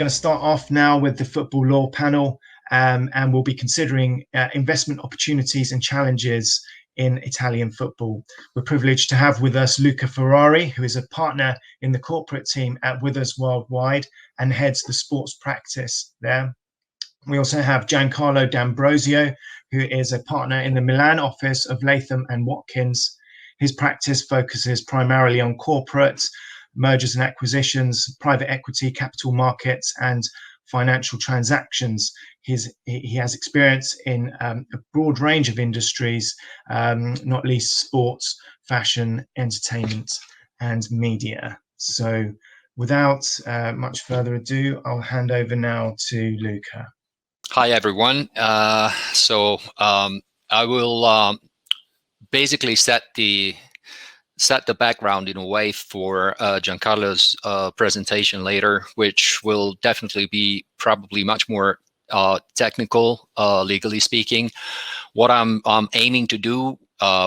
going to start off now with the football law panel, and we'll be considering investment opportunities and challenges in Italian football. We're privileged to have with us Luca Ferrari, who is a partner in the corporate team at Withers Worldwide and heads the sports practice there. We also have Giancarlo D'Ambrosio, who is a partner in the Milan office of Latham and Watkins. His practice focuses primarily on corporate mergers and acquisitions, private equity, capital markets, and financial transactions. He has experience in a broad range of industries, not least sports, fashion, entertainment, and media. So without much further ado, I'll hand over now to Luca. Hi, everyone. I will basically set the background in a way for Giancarlo's presentation later, which will definitely be probably much more technical, legally speaking. What I'm aiming to do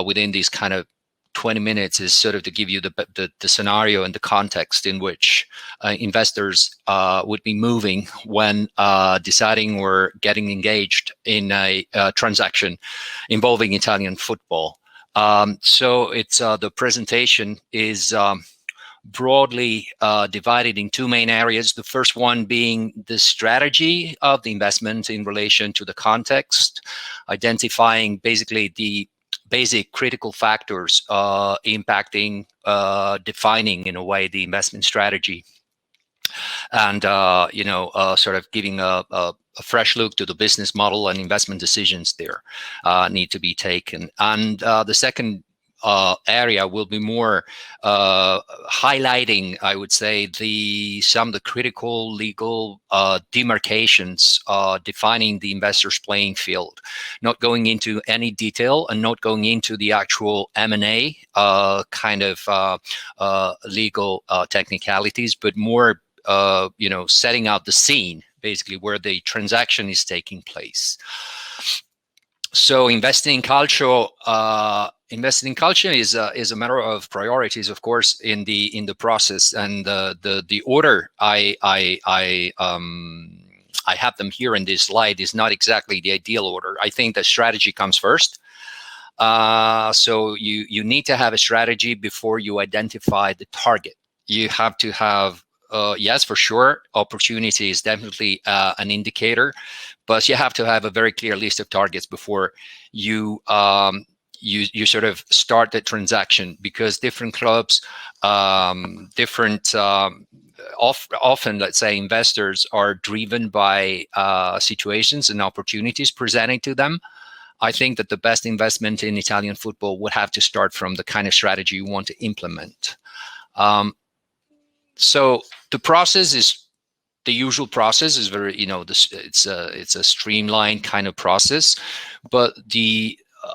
within these kind of 20 minutes is sort of to give you the scenario and the context in which investors would be moving when deciding or getting engaged in a transaction involving Italian football. So it's the presentation is broadly divided in two main areas. The first one being the strategy of the investment in relation to the context, identifying basically the basic critical factors impacting, defining in a way the investment strategy, and sort of giving a fresh look to the business model and investment decisions there need to be taken. And the second area will be more highlighting, I would say, some of the critical legal demarcations defining the investor's playing field, not going into any detail and not going into the actual M&A kind of legal technicalities, but more setting out the scene, basically where the transaction is taking place. So investing in calcio is a matter of priorities, of course, in the process, and the order I have them here in this slide is not exactly the ideal order. I think that strategy comes first. So you need to have a strategy before you identify the target. You have to have yes, for sure, opportunity is definitely an indicator, but you have to have a very clear list of targets before you sort of start the transaction, because different clubs, often, let's say, investors are driven by situations and opportunities presenting to them. I think that the best investment in Italian football would have to start from the kind of strategy you want to implement. So the process is the usual process. Is very, it's a streamlined kind of process, but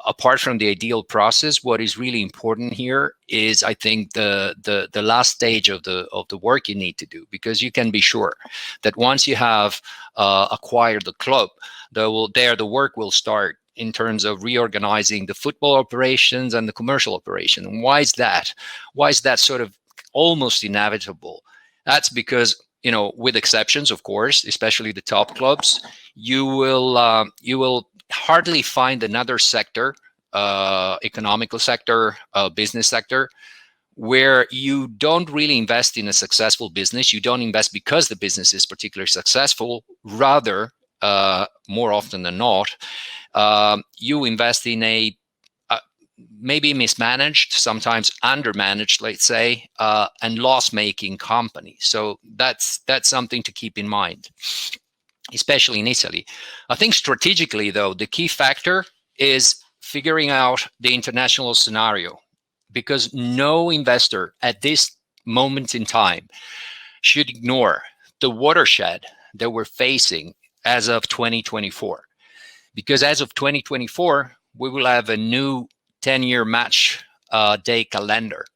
apart from the ideal process, what is really important here is, I think, the last stage of the work you need to do, because you can be sure that once you have acquired the club, the work will start in terms of reorganizing the football operations and the commercial operation. And why is that? Why is that sort of almost inevitable? That's because, with exceptions, of course, especially the top clubs, you will hardly find another sector, economical sector, business sector, where you don't really invest in a successful business. You don't invest because the business is particularly successful. Rather, more often than not, you invest in a maybe mismanaged, sometimes undermanaged, let's say, and loss-making company. So that's something to keep in mind, especially in Italy. I think strategically, though, the key factor is figuring out the international scenario, because no investor at this moment in time should ignore the watershed that we're facing as of 2024. Because as of 2024, we will have a new 10-year match day calendar.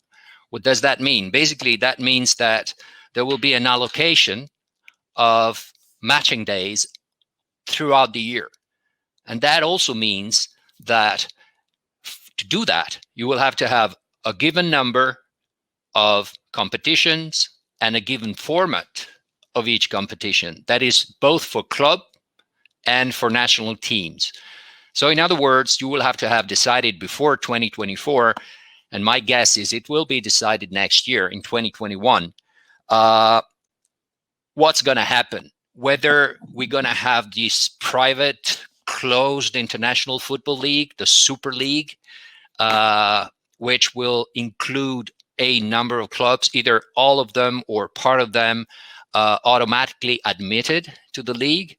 What does that mean? Basically, that means that there will be an allocation of matching days throughout the year. And that also means that to do that, you will have to have a given number of competitions and a given format of each competition. That is both for club and for national teams. So in other words, you will have to have decided before 2024, and my guess is it will be decided next year in 2021, what's going to happen, whether we're going to have this private closed international football league, the Super League, which will include a number of clubs, either all of them or part of them, automatically admitted to the league,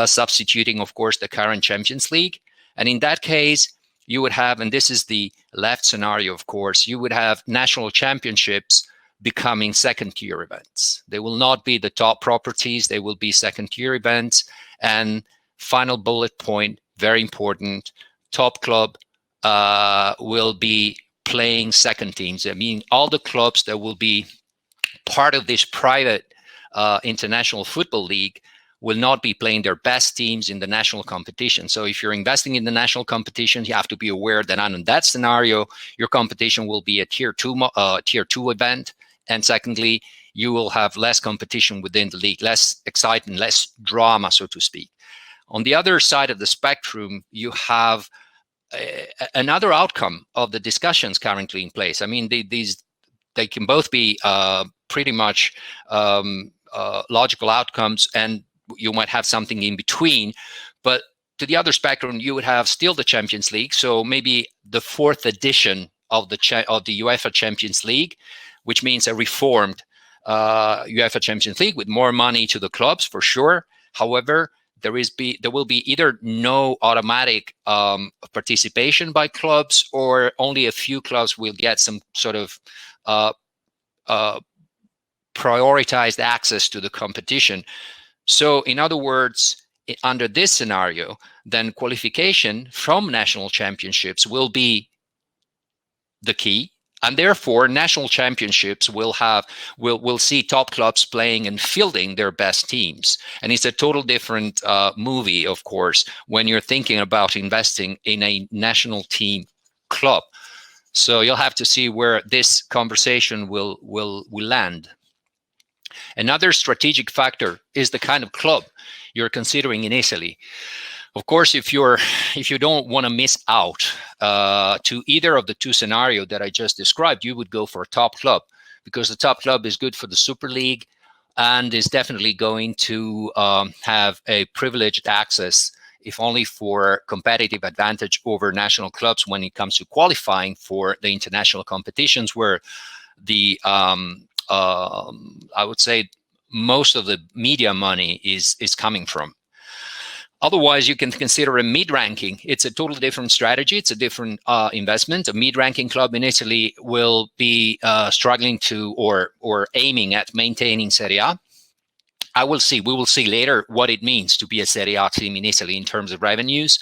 substituting, of course, the current Champions League. And in that case, you would have, and this is the left scenario, of course, you would have national championships becoming second-tier events. They will not be the top properties. They will be second-tier events. And final bullet point, very important, top club will be playing second teams. I mean, all the clubs that will be part of this private international football league will not be playing their best teams in the national competition. So if you're investing in the national competition, you have to be aware that in that scenario, your competition will be a tier two event. And secondly, you will have less competition within the league, less excitement, less drama, so to speak. On the other side of the spectrum, you have another outcome of the discussions currently in place. I mean, they can both be pretty much logical outcomes, and you might have something in between. But to the other spectrum, you would have still the Champions League, so maybe the fourth edition of the UEFA Champions League, which means a reformed UEFA Champions League with more money to the clubs for sure. However, there will be either no automatic participation by clubs, or only a few clubs will get some sort of prioritized access to the competition. So in other words, under this scenario, then qualification from national championships will be the key. And therefore, national championships will see top clubs playing and fielding their best teams. And it's a total different movie, of course, when you're thinking about investing in a national team club. So you'll have to see where this conversation will land. Another strategic factor is the kind of club you're considering in Italy. Of course, if you don't want to miss out to either of the two scenarios that I just described, you would go for a top club, because the top club is good for the Super League and is definitely going to have a privileged access, if only for competitive advantage over national clubs when it comes to qualifying for the international competitions, where the I would say most of the media money is coming from. Otherwise, you can consider a mid-ranking. It's a totally different strategy. It's a different investment. A mid-ranking club in Italy will be struggling to or aiming at maintaining Serie A. We will see later what it means to be a Serie A team in Italy in terms of revenues.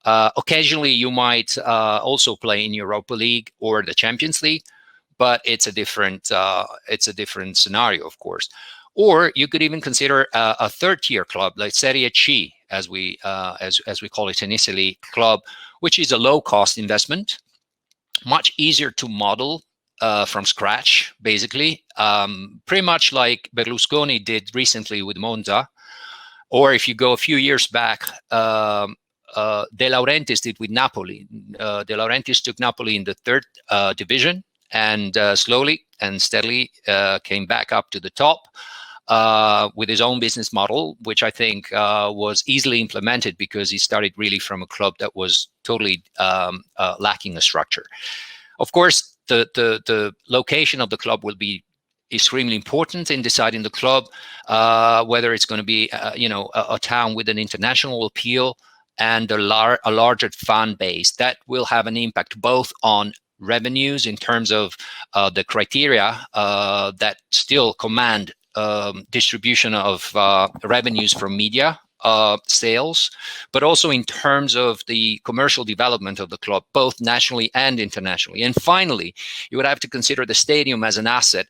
Occasionally, you might also play in Europa League or the Champions League, but it's a different scenario, of course. Or you could even consider a third-tier club like Serie C, as we call it in Italy, club, which is a low-cost investment, much easier to model from scratch, basically, pretty much like Berlusconi did recently with Monza, or if you go a few years back, De Laurentiis did with Napoli. De Laurentiis took Napoli in the third division, and slowly and steadily came back up to the top with his own business model, which I think was easily implemented because he started really from a club that was totally lacking a structure. Of course, the location of the club will be extremely important in deciding the club, whether it's going to be a town with an international appeal and a larger fan base. That will have an impact both on revenues in terms of the criteria that still command distribution of revenues from media sales, but also in terms of the commercial development of the club, both nationally and internationally. And finally, you would have to consider the stadium as an asset.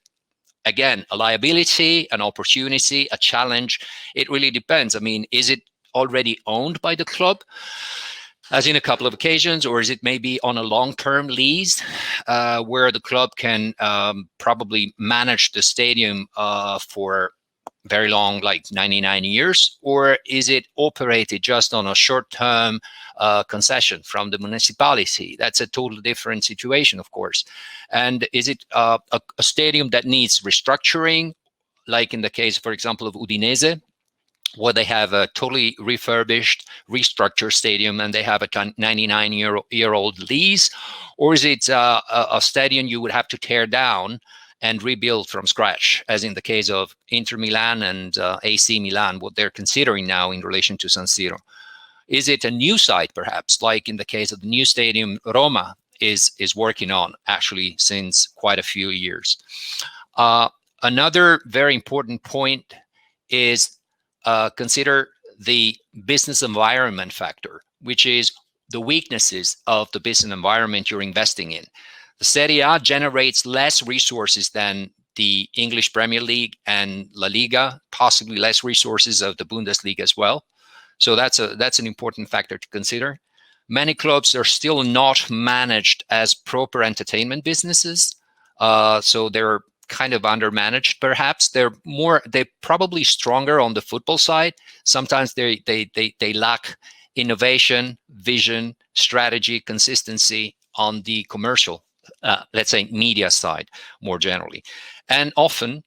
Again, a liability, an opportunity, a challenge. It really depends. I mean, is it already owned by the club, as in a couple of occasions, or is it maybe on a long-term lease where the club can probably manage the stadium for very long, like 99 years, or is it operated just on a short-term concession from the municipality? That's a totally different situation, of course. And is it a stadium that needs restructuring, like in the case, for example, of Udinese, where they have a totally refurbished, restructured stadium and they have a 99-year-old lease? Or is it a stadium you would have to tear down and rebuild from scratch, as in the case of Inter Milan and AC Milan, what they're considering now in relation to San Siro? Is it a new site, perhaps, like in the case of the new stadium Roma is working on, actually, since quite a few years? Another very important point is consider the business environment factor, which is the weaknesses of the business environment you're investing in. The Serie A generates less resources than the English Premier League and La Liga, possibly less resources of the Bundesliga as well. So that's an important factor to consider. Many clubs are still not managed as proper entertainment businesses, so they're kind of undermanaged. Perhaps they're probably stronger on the football side. Sometimes they lack innovation, vision, strategy, consistency on the commercial, let's say, media side more generally, and often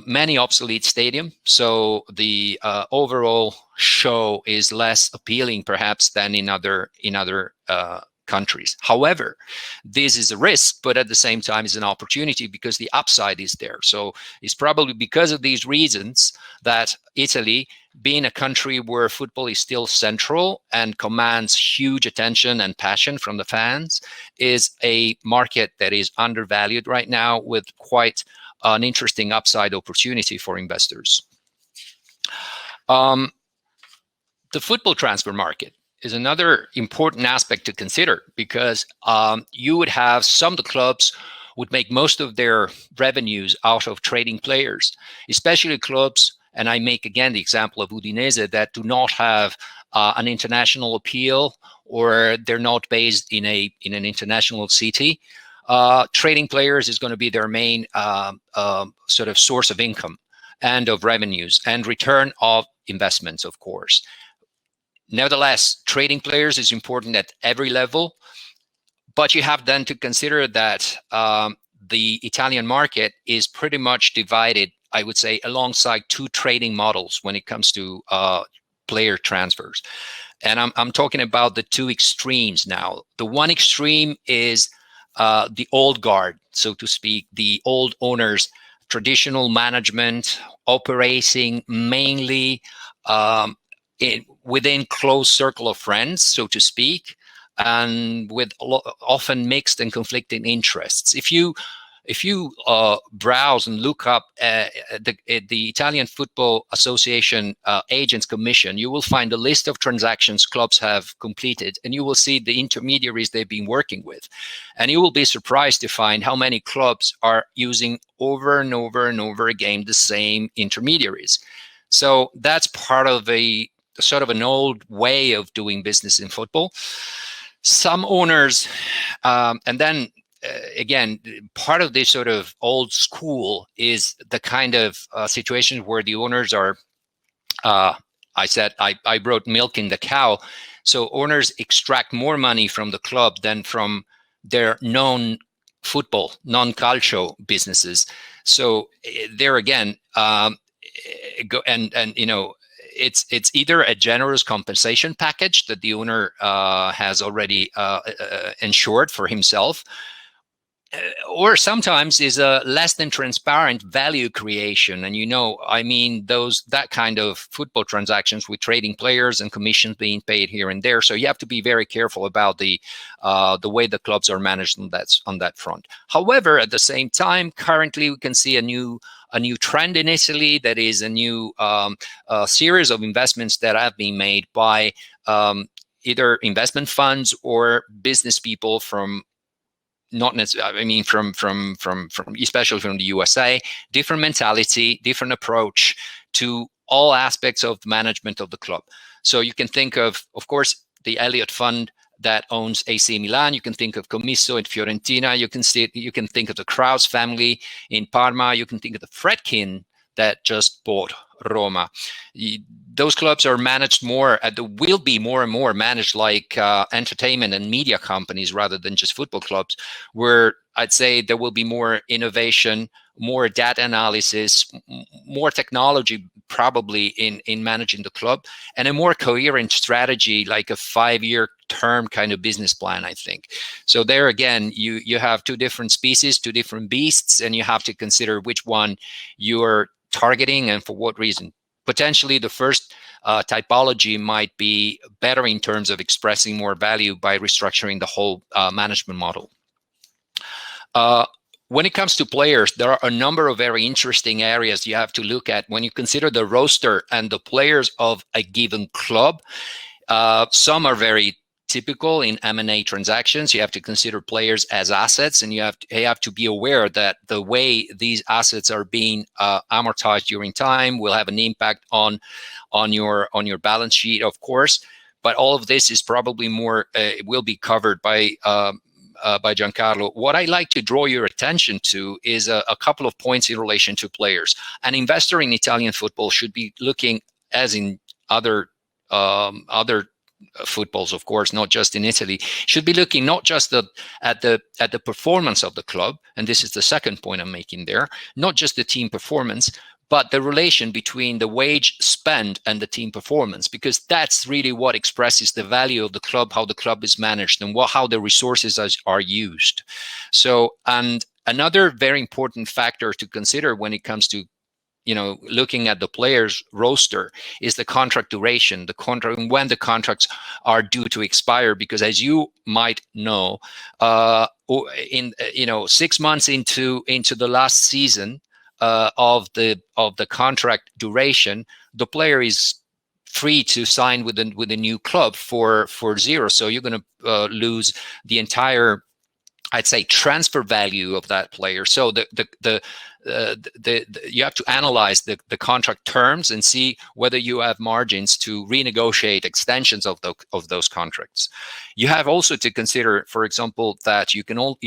many obsolete stadium. So the overall show is less appealing, perhaps, than in other countries. However, this is a risk, but at the same time is an opportunity because the upside is there. So it's probably because of these reasons that Italy, being a country where football is still central and commands huge attention and passion from the fans, is a market that is undervalued right now, with quite an interesting upside opportunity for investors. The football transfer market is another important aspect to consider, because you would have some of the clubs would make most of their revenues out of trading players, especially clubs, and I make again the example of Udinese, that do not have an international appeal, or they're not based in an international city. Trading players is going to be their main sort of source of income and of revenues and return of investments, of course. Nevertheless, trading players is important at every level, but you have then to consider that the Italian market is pretty much divided, I would say, alongside two trading models when it comes to player transfers. And I'm talking about the two extremes now. The one extreme is the old guard, so to speak, the old owners, traditional management, operating mainly within close circle of friends, so to speak, and with often mixed and conflicting interests. If you browse and look up the Italian Football Association Agents Commission, you will find a list of transactions clubs have completed, and you will see the intermediaries they've been working with. And you will be surprised to find how many clubs are using over and over and over again the same intermediaries. So that's part of a sort of an old way of doing business in football. Some owners, and then again, part of this sort of old school is the kind of situation where the owners are, I wrote milking the cow. So owners extract more money from the club than from their non-football, non-calcio businesses. So there again, it's either a generous compensation package that the owner has already ensured for himself, or sometimes is a less than transparent value creation. And I mean that kind of football transactions with trading players and commissions being paid here and there. So you have to be very careful about the way the clubs are managed on that front. However, at the same time, currently we can see a new trend in Italy, that is a new series of investments that have been made by either investment funds or business people from especially from the USA, different mentality, different approach to all aspects of the management of the club. So you can think of course, the Elliott Fund that owns AC Milan. You can think of Commisso in Fiorentina. You can think of the Kraus family in Parma. You can think of the Fredkin that just bought Roma. Those clubs are managed will be more and more managed like entertainment and media companies rather than just football clubs, where I'd say there will be more innovation, more data analysis, more technology probably in managing the club, and a more coherent strategy, like a 5-year term kind of business plan, I think. So there again, you have two different species, two different beasts, and you have to consider which one you're targeting and for what reason. Potentially the first typology might be better in terms of expressing more value by restructuring the whole management model. When it comes to players, there are a number of very interesting areas you have to look at when you consider the roster and the players of a given club. Some are very typical in M&A transactions. You have to consider players as assets, and you have to be aware that the way these assets are being amortized during time will have an impact on your balance sheet, of course. But all of this is probably will be covered by Giancarlo. What I like to draw your attention to is a couple of points in relation to players. An investor in Italian football should be looking, as in other footballs, of course, not just in Italy, should be looking not just at the performance of the club, and this is the second point I'm making there, not just the team performance, but the relation between the wage spent and the team performance, because that's really what expresses the value of the club, how the club is managed, and how the resources are used. So, and another very important factor to consider when it comes to looking at the players roster is the contract duration, when the contracts are due to expire, because as you might know, 6 months into the last season of the contract duration, the player is free to sign with a new club for zero. So you're going to lose the entire, I'd say, transfer value of that player. So you have to analyze the contract terms and see whether you have margins to renegotiate extensions of those contracts. You have also to consider, for example, that you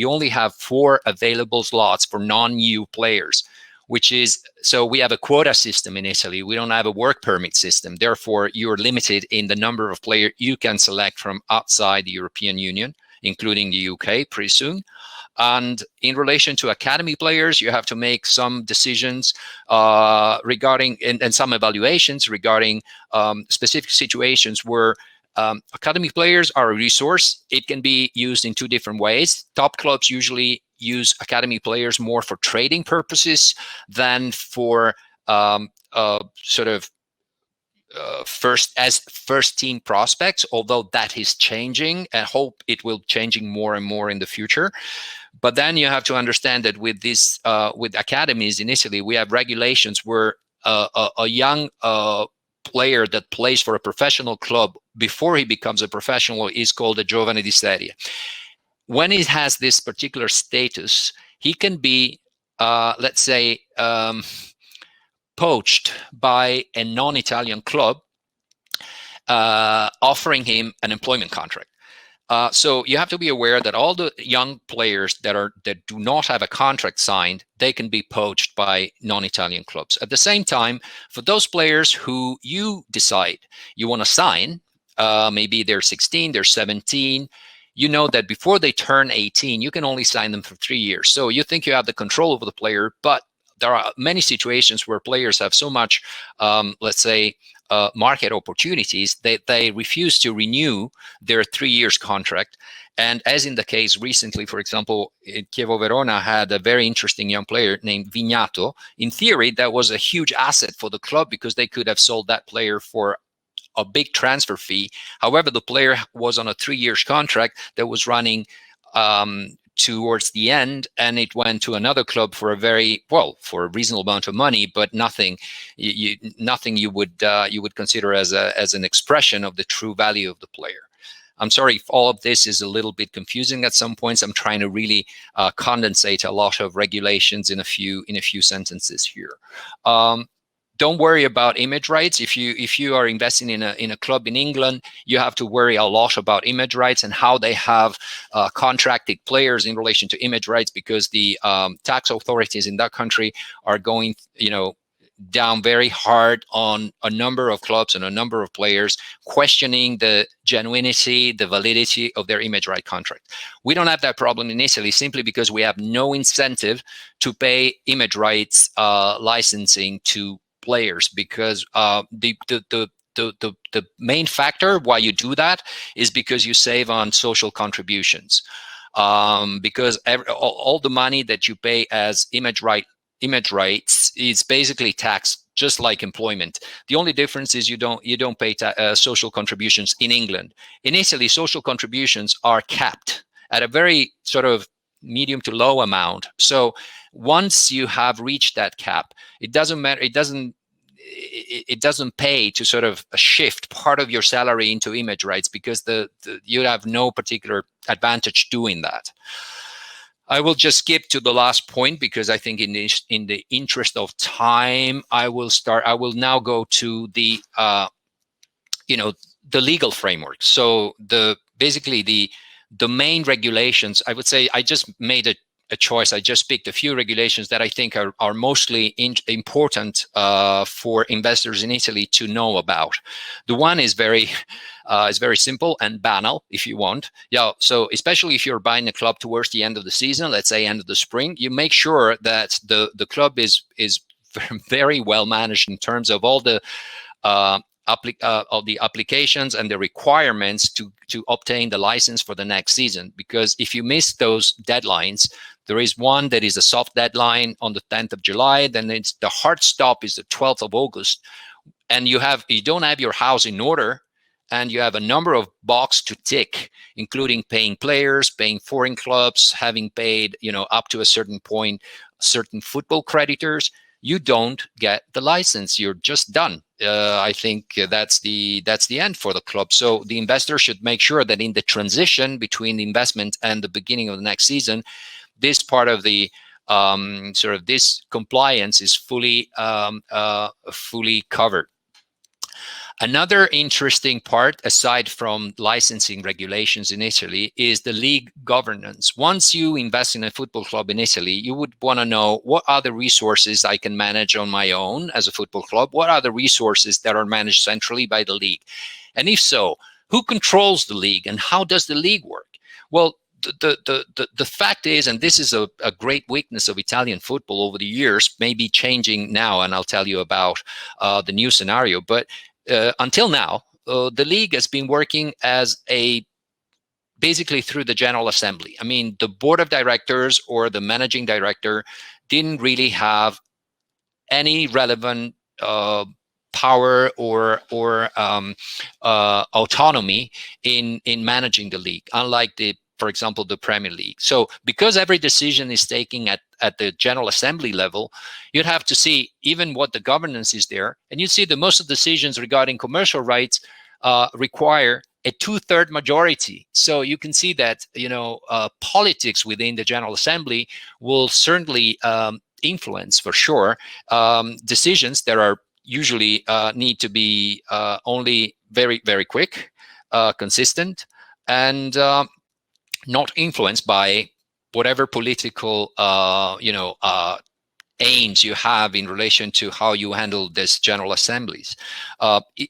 only have 4 available slots for non-EU players, which is, so we have a quota system in Italy. We don't have a work permit system. Therefore, you're limited in the number of players you can select from outside the European Union, including the UK pretty soon. And in relation to academy players, you have to make some decisions regarding, and some evaluations regarding specific situations where academy players are a resource. It can be used in 2 different ways. Top clubs usually use academy players more for trading purposes than for first team prospects, although that is changing, and hope it will changing more and more in the future. But then you have to understand that with academies in Italy, we have regulations where a young player that plays for a professional club before he becomes a professional is called a giovane di serie. When he has this particular status, he can be, let's say, poached by a non-Italian club, offering him an employment contract. So you have to be aware that all the young players that do not have a contract signed, they can be poached by non-Italian clubs. At the same time, for those players who you decide you want to sign, maybe they're 16, they're 17, you know that before they turn 18, you can only sign them for 3 years. So you think you have the control over the player, but there are many situations where players have so much, let's say, market opportunities that they refuse to renew their 3 years contract. And as in the case recently, for example, Chievo Verona had a very interesting young player named Vignato. In theory, that was a huge asset for the club because they could have sold that player for a big transfer fee. However, the player was on a 3 years contract that was running towards the end, and it went to another club for a reasonable amount of money, but nothing you would consider as an expression of the true value of the player. I'm sorry if all of this is a little bit confusing at some points. I'm trying to really condensate a lot of regulations in a few sentences here. Don't worry about image rights. If you are investing in a club in England, you have to worry a lot about image rights and how they have contracted players in relation to image rights, because the tax authorities in that country are going, down very hard on a number of clubs and a number of players, questioning the genuinity, the validity of their image right contract. We don't have that problem in Italy simply because we have no incentive to pay image rights licensing to players, because the main factor why you do that is because you save on social contributions, because all the money that you pay as image rights is basically taxed just like employment. The only difference is you don't pay social contributions in England. In Italy, social contributions are capped at a very sort of medium to low amount. So once you have reached that cap, it doesn't matter. It doesn't pay to sort of shift part of your salary into image rights, because you have no particular advantage doing that. I will just skip to the last point because I think in the interest of time, I will now go to the the legal framework. So basically the main regulations, I would say I just made a choice. I just picked a few regulations that I think are mostly important for investors in Italy to know about. The one is very simple and banal, if you want. Yeah. So especially if you're buying a club towards the end of the season, let's say end of the spring, you make sure that the club is very well managed in terms of all the of the applications and the requirements to obtain the license for the next season. Because if you miss those deadlines, there is one that is a soft deadline on the 10th of July. Then it's the hard stop is the 12th of August, and you don't have your house in order, and you have a number of boxes to tick, including paying players, paying foreign clubs, having paid up to a certain point certain football creditors. You don't get the license. You're just done. I think that's the end for the club. So the investor should make sure that in the transition between the investment and the beginning of the next season, this part of the sort of this compliance is fully covered. Another interesting part, aside from licensing regulations in Italy, is the league governance. Once you invest in a football club in Italy, you would want to know what are the resources I can manage on my own as a football club? What are the resources that are managed centrally by the league? And if so, who controls the league and how does the league work? Well, the fact is, and this is a great weakness of Italian football over the years, maybe changing now, and I'll tell you about the new scenario, but until now, the league has been working as basically through the General Assembly. I mean, the board of directors or the managing director didn't really have any relevant power or autonomy in managing the league, unlike for example, the Premier League. So because every decision is taken at the General Assembly level, you'd have to see even what the governance is there. And you see that most of the decisions regarding commercial rights require a 2/3 majority. So you can see that, politics within the General Assembly will certainly influence, for sure, decisions that are usually need to be only very, very quick, consistent, and not influenced by whatever political aims you have in relation to how you handle this General Assemblies,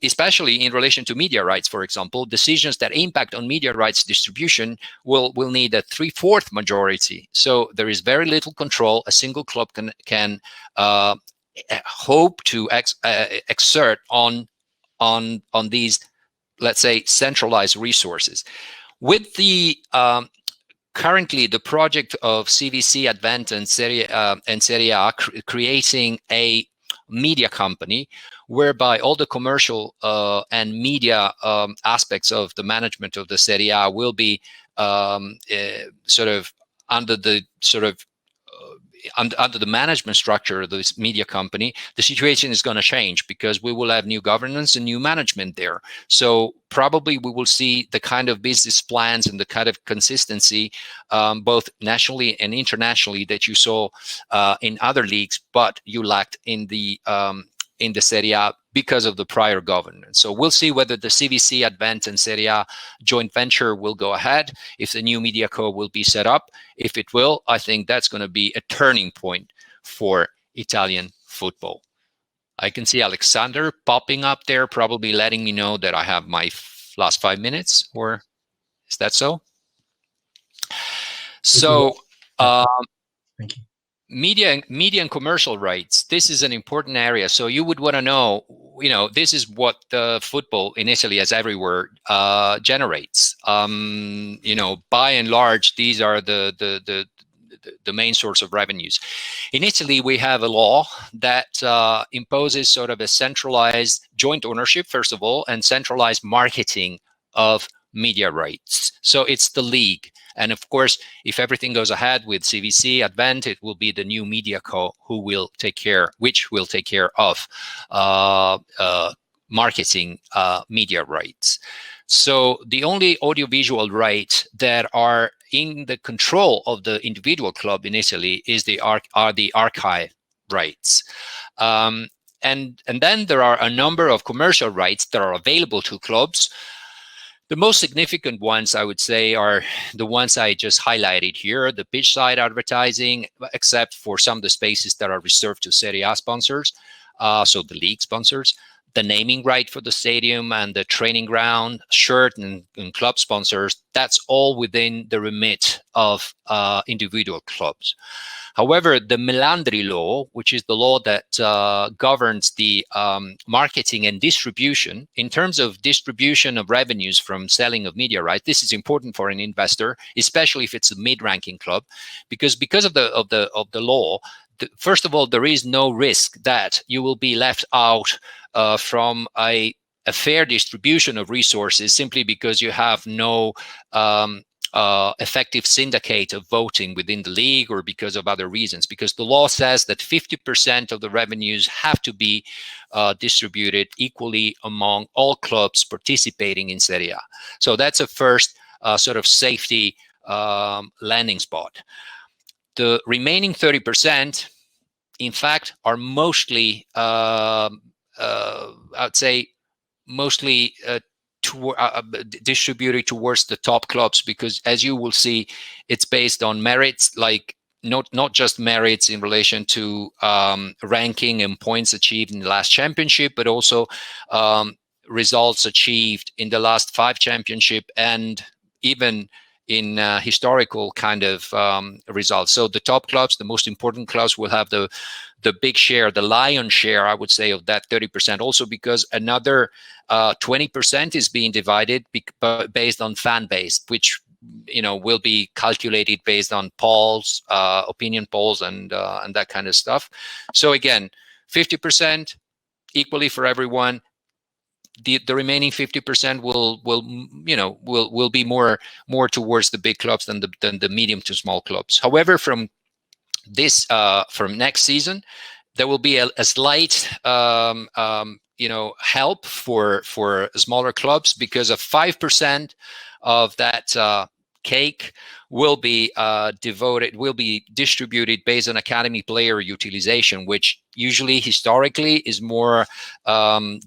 especially in relation to media rights. For example, decisions that impact on media rights distribution will need a 3/4 majority. So there is very little control a single club can hope to exert on these, let's say, centralized resources. With the currently the project of CVC Advent and Serie A creating a media company whereby all the commercial and media aspects of the management of the Serie A will be sort of under the under the management structure of this media company, the situation is going to change because we will have new governance and new management there. So probably we will see the kind of business plans and the kind of consistency, both nationally and internationally, that you saw in other leagues, but you lacked in the Serie A because of the prior governance. So we'll see whether the CVC Advent and Serie A joint venture will go ahead, if the new media co will be set up. If it will, I think that's going to be a turning point for Italian football. I can see Alexander popping up there, probably letting me know that I have my last 5 minutes, or is that so? So, thank you. Media and commercial rights. This is an important area. So you would want to know, this is what the football in Italy, as everywhere, generates. By and large, these are the main source of revenues. In Italy, we have a law that imposes sort of a centralized joint ownership, first of all, and centralized marketing of media rights. So it's the league. And of course, if everything goes ahead with CVC, Advent, it will be the new media co which will take care of marketing media rights. So the only audiovisual rights that are in the control of the individual club in Italy are the archive rights. And then there are a number of commercial rights that are available to clubs. The most significant ones, I would say, are the ones I just highlighted here, the pitch side advertising, except for some of the spaces that are reserved to Serie A sponsors, so the league sponsors, the naming right for the stadium and the training ground, shirt and club sponsors. That's all within the remit of individual clubs. However, the Melandri law, which is the law that governs the marketing and distribution, in terms of distribution of revenues from selling of media rights, this is important for an investor, especially if it's a mid-ranking club, because of the law. First of all, there is no risk that you will be left out from a fair distribution of resources simply because you have no effective syndicate of voting within the league, or because of other reasons, because the law says that 50% of the revenues have to be distributed equally among all clubs participating in Serie A. So that's a first sort of safety landing spot. The remaining 30%, in fact, are mostly, I'd say, mostly distributed towards the top clubs, because as you will see, it's based on merits, like not just merits in relation to ranking and points achieved in the last championship, but also results achieved in the last 5 championship, and even in historical kind of results. So the top clubs, the most important clubs, will have the big share, the lion's share, I would say, of that 30%. Also because another 20% is being divided based on fan base, which will be calculated based on polls, opinion polls, and that kind of stuff. So again, 50% equally for everyone. The remaining 50% will be more towards the big clubs than the medium to small clubs. However, from next season, there will be a slight help for smaller clubs, because of 5% of that cake will be distributed based on academy player utilization, which usually historically is more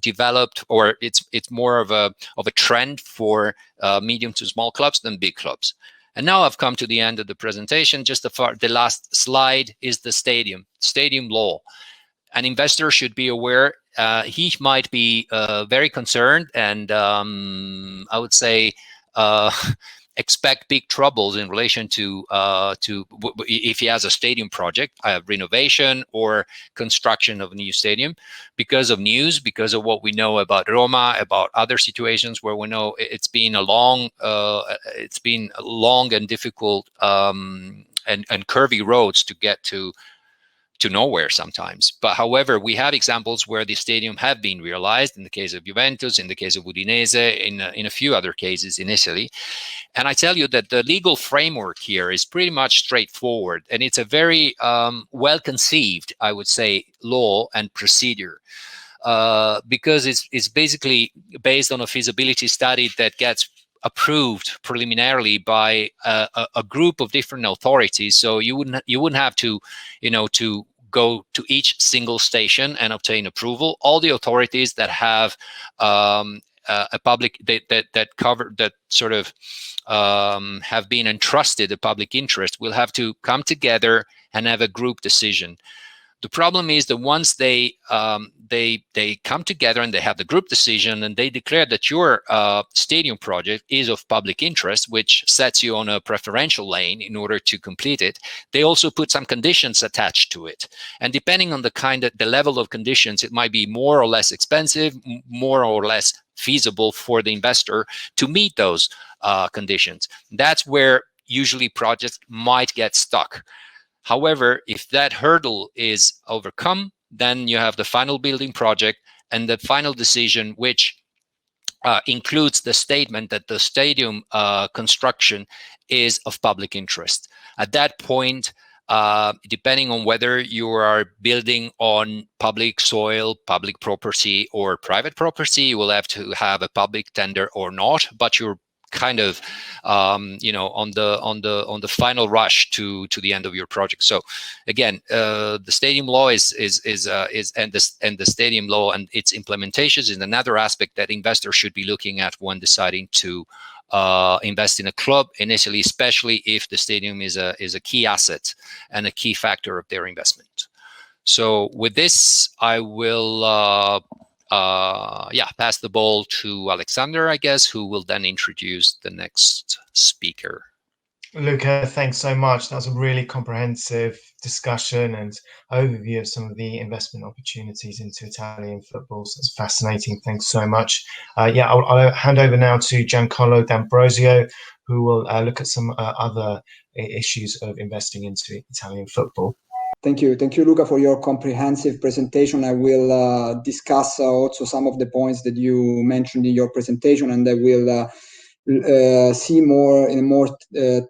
developed, or it's more of a trend for medium to small clubs than big clubs. And now I've come to the end of the presentation. Just the last slide is the stadium law. An investor should be aware. He might be very concerned, and I would say expect big troubles in relation to if he has a stadium project, renovation or construction of a new stadium, because of news, because of what we know about Roma, about other situations where we know it's been a long and difficult and curvy roads to get to nowhere sometimes. But however, we have examples where the stadium have been realized, in the case of Juventus, in the case of Udinese, in a few other cases in Italy. And I tell you that the legal framework here is pretty much straightforward, and it's a very well-conceived, I would say, law and procedure, because it's basically based on a feasibility study that gets approved preliminarily by a group of different authorities. So you wouldn't have to go to each single station and obtain approval. All the authorities that have a public that cover that sort of have been entrusted a public interest will have to come together and have a group decision. The problem is that once they come together and they have the group decision and they declare that your stadium project is of public interest, which sets you on a preferential lane in order to complete it, they also put some conditions attached to it. And depending on the level of conditions, it might be more or less expensive, more or less feasible for the investor to meet those conditions. That's where usually projects might get stuck. However, if that hurdle is overcome, then you have the final building project and the final decision, which includes the statement that the stadium construction is of public interest. At that point, depending on whether you are building on public soil, public property, or private property, you will have to have a public tender or not, but you're kind of on the final rush to the end of your project. So again, the stadium law and the stadium law and its implementations is another aspect that investors should be looking at when deciding to invest in a club initially, especially if the stadium is a key asset and a key factor of their investment. So with this, I will pass the ball to Alexander, I guess, who will then introduce the next speaker. Luca, thanks so much. That was a really comprehensive discussion and overview of some of the investment opportunities into Italian football. So it's fascinating. Thanks so much. I'll hand over now to Giancarlo D'Ambrosio, who will look at some other issues of investing into Italian football. Thank you, Luca, for your comprehensive presentation. I will discuss also some of the points that you mentioned in your presentation, and I will see more in a more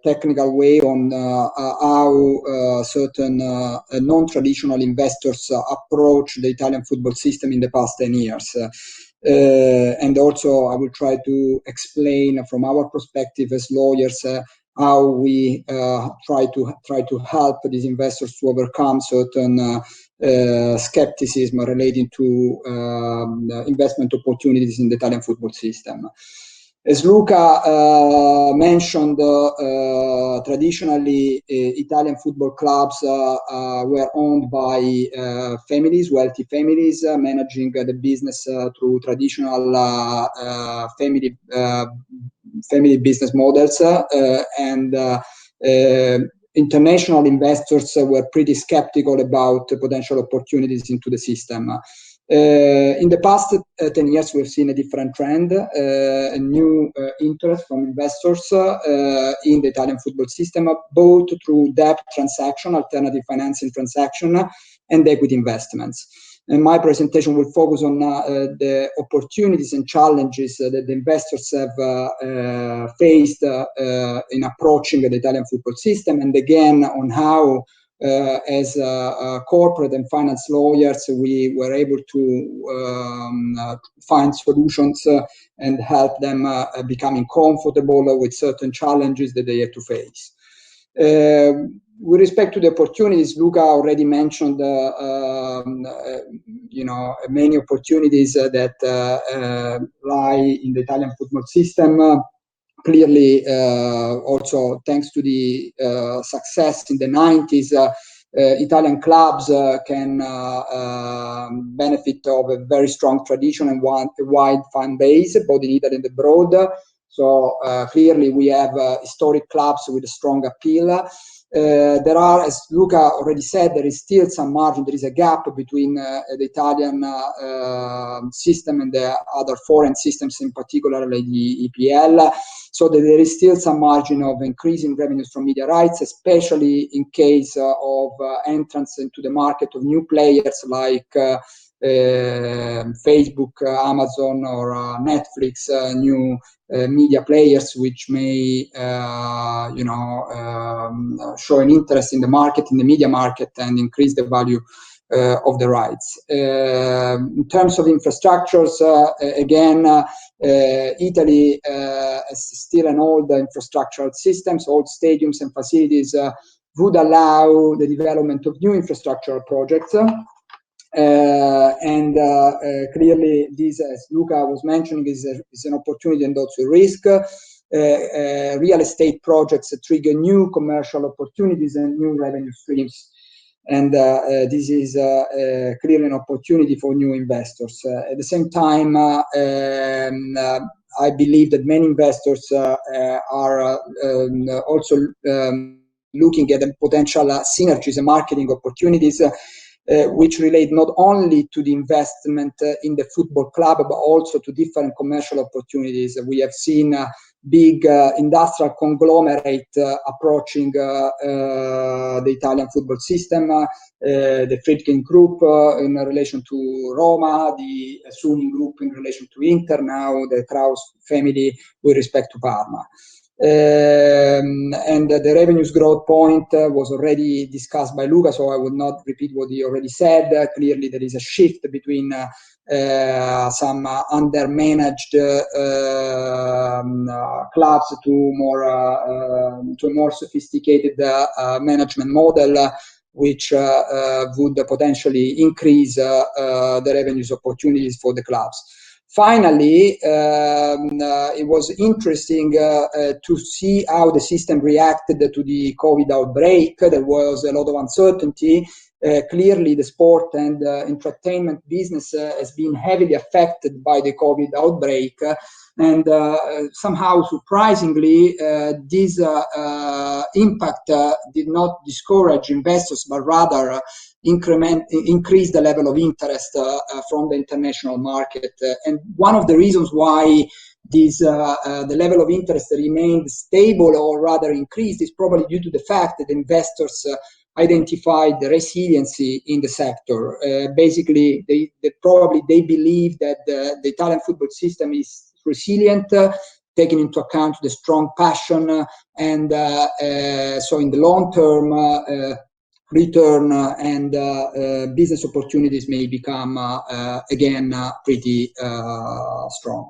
technical way on how certain non-traditional investors approach the Italian football system in the past 10 years. And also I will try to explain from our perspective as lawyers how we try to help these investors to overcome certain skepticism relating to investment opportunities in the Italian football system. As Luca mentioned, traditionally Italian football clubs were owned by families, wealthy families, managing the business through traditional family business models, and international investors were pretty skeptical about potential opportunities into the system. In the past 10 years, we've seen a different trend, a new interest from investors in the Italian football system, both through debt transaction, alternative financing transaction, and equity investments. And my presentation will focus on the opportunities and challenges that the investors have faced in approaching the Italian football system, and again on how as corporate and finance lawyers we were able to find solutions and help them becoming comfortable with certain challenges that they had to face. With respect to the opportunities, Luca already mentioned, many opportunities that lie in the Italian football system. Clearly, also thanks to the success in the 90s, Italian clubs can benefit of a very strong tradition and a wide fan base, both in Italy and abroad. So clearly we have historic clubs with a strong appeal. There are, as Luca already said, there is still some margin. There is a gap between the Italian system and the other foreign systems, in particular like the EPL. So that there is still some margin of increasing revenues from media rights, especially in case of entrance into the market of new players like Facebook, Amazon, or Netflix, new media players, which may show an interest in the market, in the media market, and increase the value of the rights. In terms of infrastructures, again, Italy is still an old infrastructural systems, old stadiums and facilities would allow the development of new infrastructural projects. Clearly, this, as Luca was mentioning, is an opportunity and also a risk. Real estate projects trigger new commercial opportunities and new revenue streams. And this is clearly an opportunity for new investors. At the same time, I believe that many investors are also looking at the potential synergies and marketing opportunities, which relate not only to the investment in the football club, but also to different commercial opportunities. We have seen big industrial conglomerate approaching the Italian football system, the Friedkin Group in relation to Roma, the Suning Group in relation to Inter, now the Kraus family with respect to Parma. And the revenues growth point was already discussed by Luca, so I would not repeat what he already said. Clearly, there is a shift between some undermanaged clubs to a more sophisticated management model, which would potentially increase the revenues opportunities for the clubs. Finally, it was interesting to see how the system reacted to the COVID outbreak. There was a lot of uncertainty. Clearly, the sport and entertainment business has been heavily affected by the COVID outbreak. And somehow, surprisingly, this impact did not discourage investors, but rather increase the level of interest from the international market. And one of the reasons why the level of interest remained stable or rather increased is probably due to the fact that investors identified the resiliency in the sector. Basically, they believe that the Italian football system is resilient, taking into account the strong passion, and so in the long term, return and business opportunities may become again pretty strong.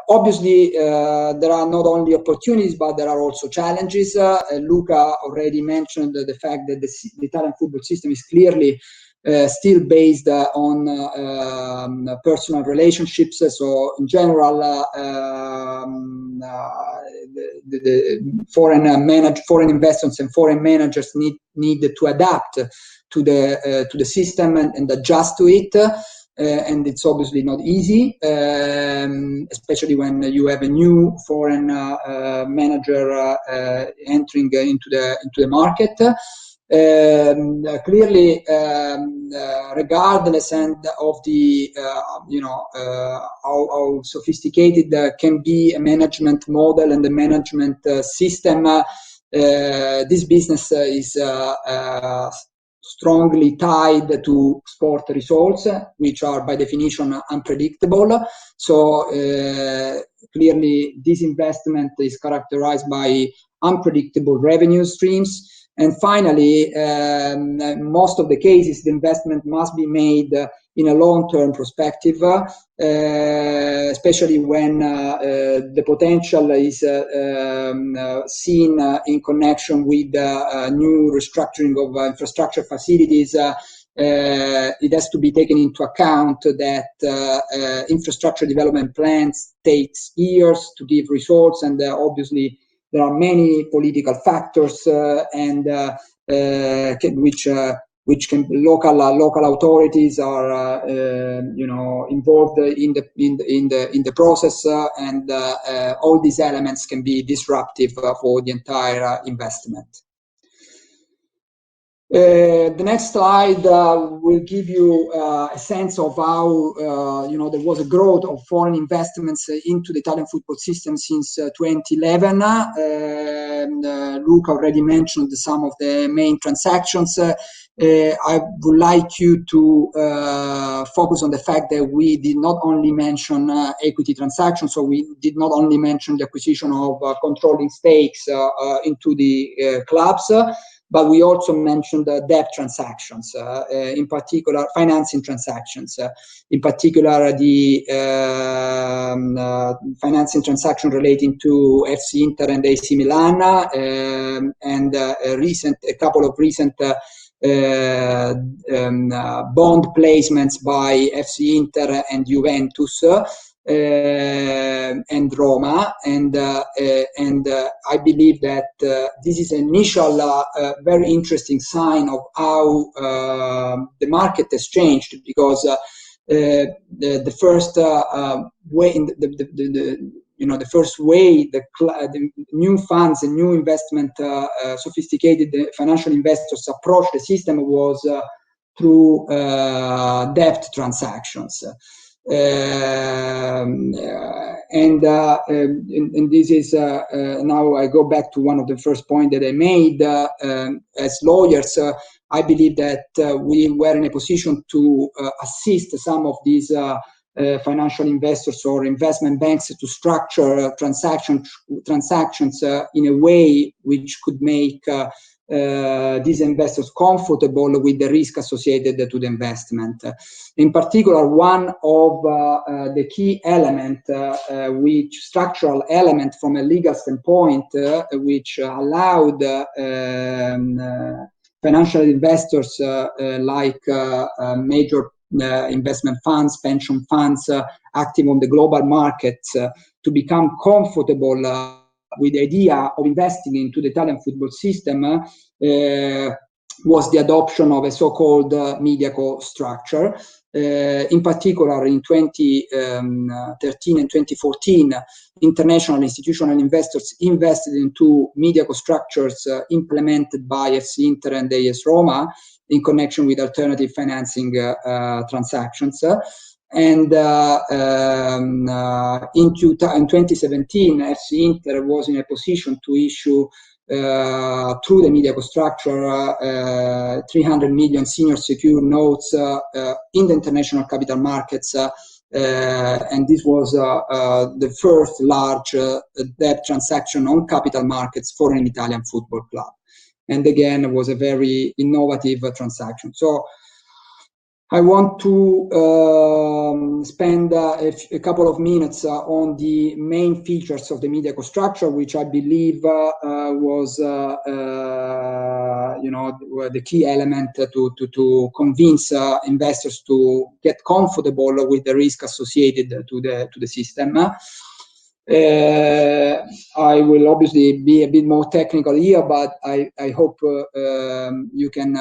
Obviously, there are not only opportunities, but there are also challenges. Luca already mentioned the fact that the Italian football system is clearly still based on personal relationships. So in general, the foreign investors and foreign managers need to adapt to the system and adjust to it. And it's obviously not easy, especially when you have a new foreign manager entering into the market. Clearly, regardless of the how sophisticated can be a management model and the management system, this business is strongly tied to sport results, which are by definition unpredictable. So clearly, this investment is characterized by unpredictable revenue streams. And finally, most of the cases, the investment must be made in a long-term perspective, especially when the potential is seen in connection with new restructuring of infrastructure facilities. It has to be taken into account that infrastructure development plans takes years to give results, and obviously there are many political factors and which can local authorities are involved in the process, and all these elements can be disruptive for the entire investment. The next slide will give you a sense of how there was a growth of foreign investments into the Italian football system since 2011. Luca already mentioned some of the main transactions. I would like you to focus on the fact that we did not only mention equity transactions, so we did not only mention the acquisition of controlling stakes into the clubs, but we also mentioned debt transactions, in particular financing transactions, in particular the financing transaction relating to FC Inter and AC Milan, and a couple of recent bond placements by FC Inter and Juventus, and Roma, and I believe that this is an initial very interesting sign of how the market has changed, because the first way in the first way the new funds and new investment sophisticated financial investors approached the system was through debt transactions. And this is now I go back to one of the first points that I made. As lawyers, I believe that we were in a position to assist some of these financial investors or investment banks to structure transactions in a way which could make these investors comfortable with the risk associated to the investment. In particular, one of the key elements, which structural element from a legal standpoint, which allowed financial investors like major investment funds, pension funds active on the global markets to become comfortable with the idea of investing into the Italian football system was the adoption of a so-called Mediaco structure. In particular, in 2013 and 2014, international institutional investors invested into Mediaco structures implemented by FC Inter and AS Roma in connection with alternative financing transactions. And in 2017, FC Inter was in a position to issue through the Mediaco structure 300 million senior secured notes in the international capital markets, and this was the first large debt transaction on capital markets for an Italian football club. And again, it was a very innovative transaction. So I want to spend a couple of minutes on the main features of the Mediaco structure, which I believe was, the key element to convince investors to get comfortable with the risk associated to the system. I will obviously be a bit more technical here, but I hope you can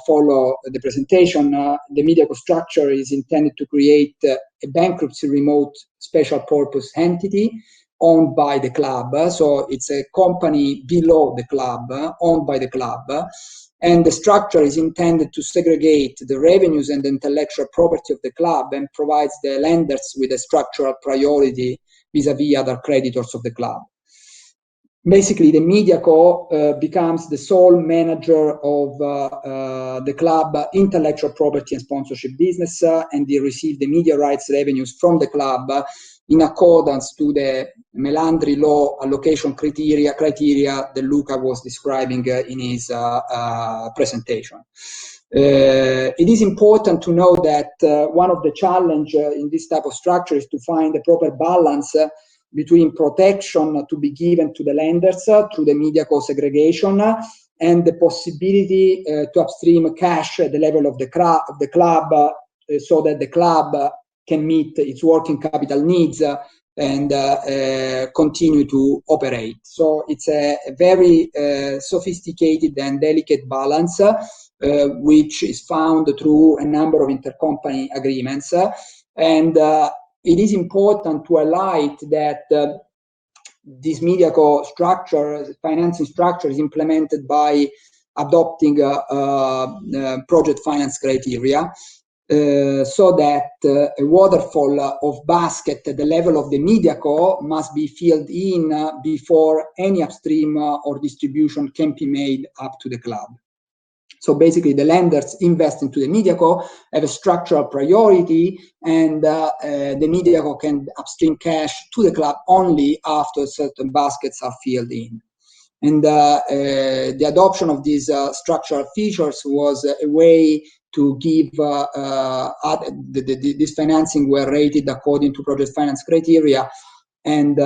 follow the presentation. The Mediaco structure is intended to create a bankruptcy remote special purpose entity owned by the club. So it's a company below the club, owned by the club. And the structure is intended to segregate the revenues and the intellectual property of the club and provides the lenders with a structural priority vis-a-vis other creditors of the club. Basically, the Mediaco becomes the sole manager of the club intellectual property and sponsorship business, and they receive the media rights revenues from the club in accordance to the Melandri law allocation criteria that Luca was describing in his presentation. It is important to know that one of the challenges in this type of structure is to find the proper balance between protection to be given to the lenders through the Mediaco segregation and the possibility to upstream cash at the level of the club so that the club can meet its working capital needs and continue to operate. So it's a very sophisticated and delicate balance which is found through a number of intercompany agreements. And it is important to highlight that this Mediaco structure, financing structure, is implemented by adopting project finance criteria so that a waterfall of basket at the level of the Mediaco must be filled in before any upstream or distribution can be made up to the club. So basically, the lenders invest into the Mediaco, have a structural priority, and the Mediaco can upstream cash to the club only after certain baskets are filled in. And the adoption of these structural features was a way to give this financing were rated according to project finance criteria, and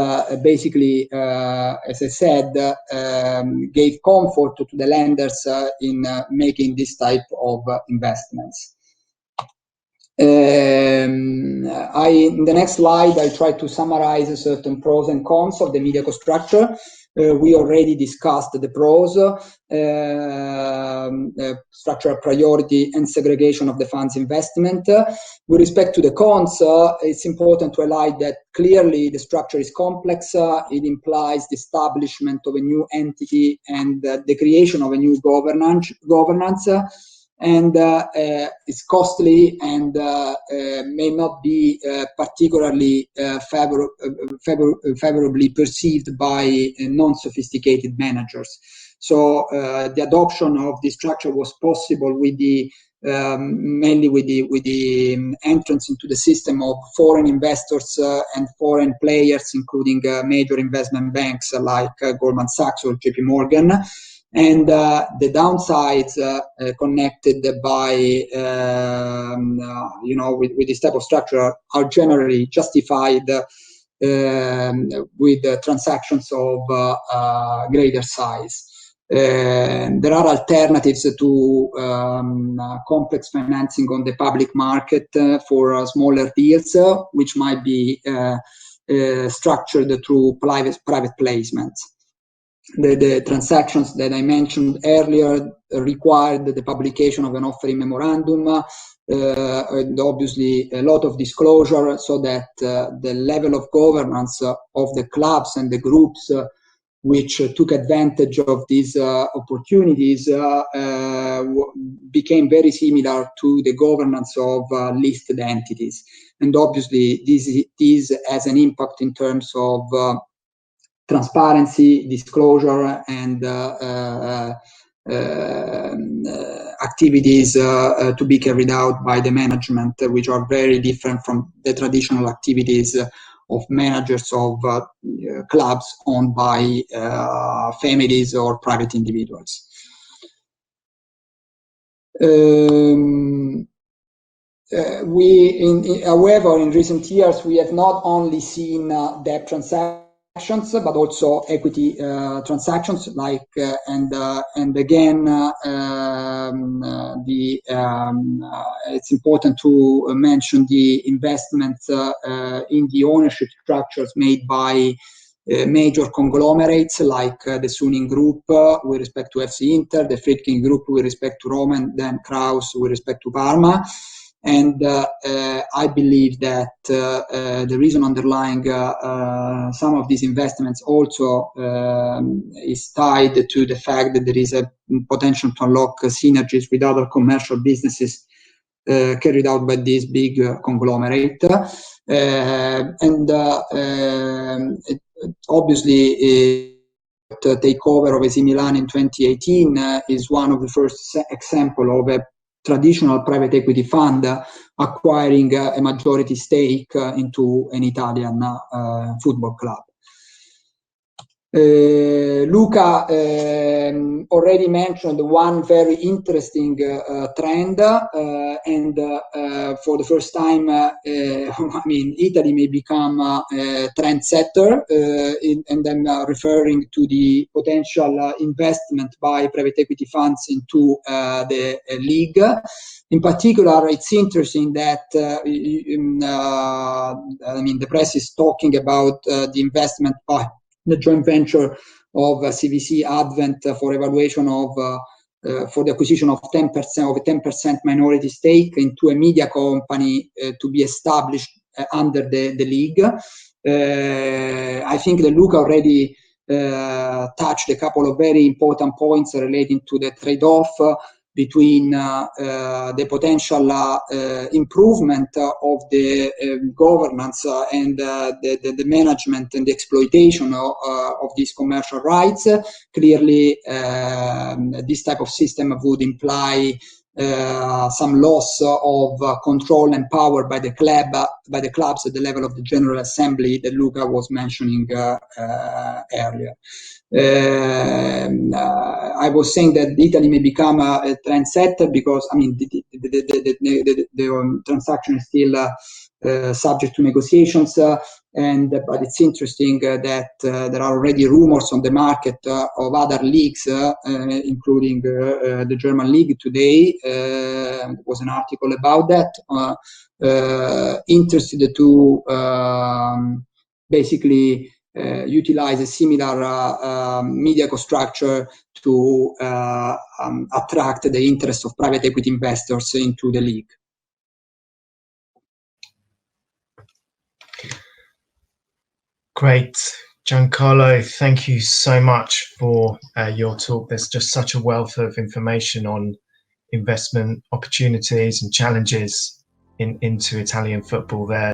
basically, as I said, gave comfort to the lenders in making this type of investments. In the next slide, I try to summarize certain pros and cons of the MediaCo structure. We already discussed the pros, structural priority and segregation of the fund's investment. With respect to the cons, it's important to highlight that clearly the structure is complex. It implies the establishment of a new entity and the creation of a new governance. And it's costly and may not be particularly favorably perceived by non-sophisticated managers. So the adoption of this structure was possible with the mainly with the entrance into the system of foreign investors and foreign players, including major investment banks like Goldman Sachs or JP Morgan. And the downsides connected by, with this type of structure are generally justified with transactions of greater size. There are alternatives to complex financing on the public market for smaller deals, which might be structured through private placements. The transactions that I mentioned earlier required the publication of an offering memorandum and obviously a lot of disclosure, so that the level of governance of the clubs and the groups which took advantage of these opportunities became very similar to the governance of listed entities. And obviously this has an impact in terms of transparency, disclosure, and activities to be carried out by the management, which are very different from the traditional activities of managers of clubs owned by families or private individuals. However, in recent years, we have not only seen debt transactions, but also equity transactions, like and again it's important to mention the investments in the ownership structures made by major conglomerates like the Suning Group with respect to FC Inter, the Friedkin Group with respect to Roma, and then Kraus with respect to Parma. And I believe that the reason underlying some of these investments also is tied to the fact that there is a potential to unlock synergies with other commercial businesses carried out by this big conglomerate. Obviously, the takeover of AC Milan in 2018 is one of the first example of a traditional private equity fund acquiring a majority stake into an Italian football club. Luca already mentioned one very interesting trend, and for the first time, Italy may become a trendsetter, and I'm referring to the potential investment by private equity funds into the league. In particular, it's interesting that the press is talking about the investment by the joint venture of CVC Advent for evaluation of for the acquisition of 10% minority stake into a media company to be established under the league. I think that Luca already touched a couple of very important points relating to the trade-off between the potential improvement of the governance and the management and the exploitation of these commercial rights. Clearly, this type of system would imply some loss of control and power by the clubs at the level of the General Assembly that Luca was mentioning earlier. I was saying that Italy may become a trendsetter because the transaction is still subject to negotiations, But it's interesting that there are already rumors on the market of other leagues, including the German league today. There was an article about that, interested to basically utilize a similar media structure to attract the interest of private equity investors into the league. Great. Giancarlo, thank you so much for your talk. There's just such a wealth of information on investment opportunities and challenges into Italian football there.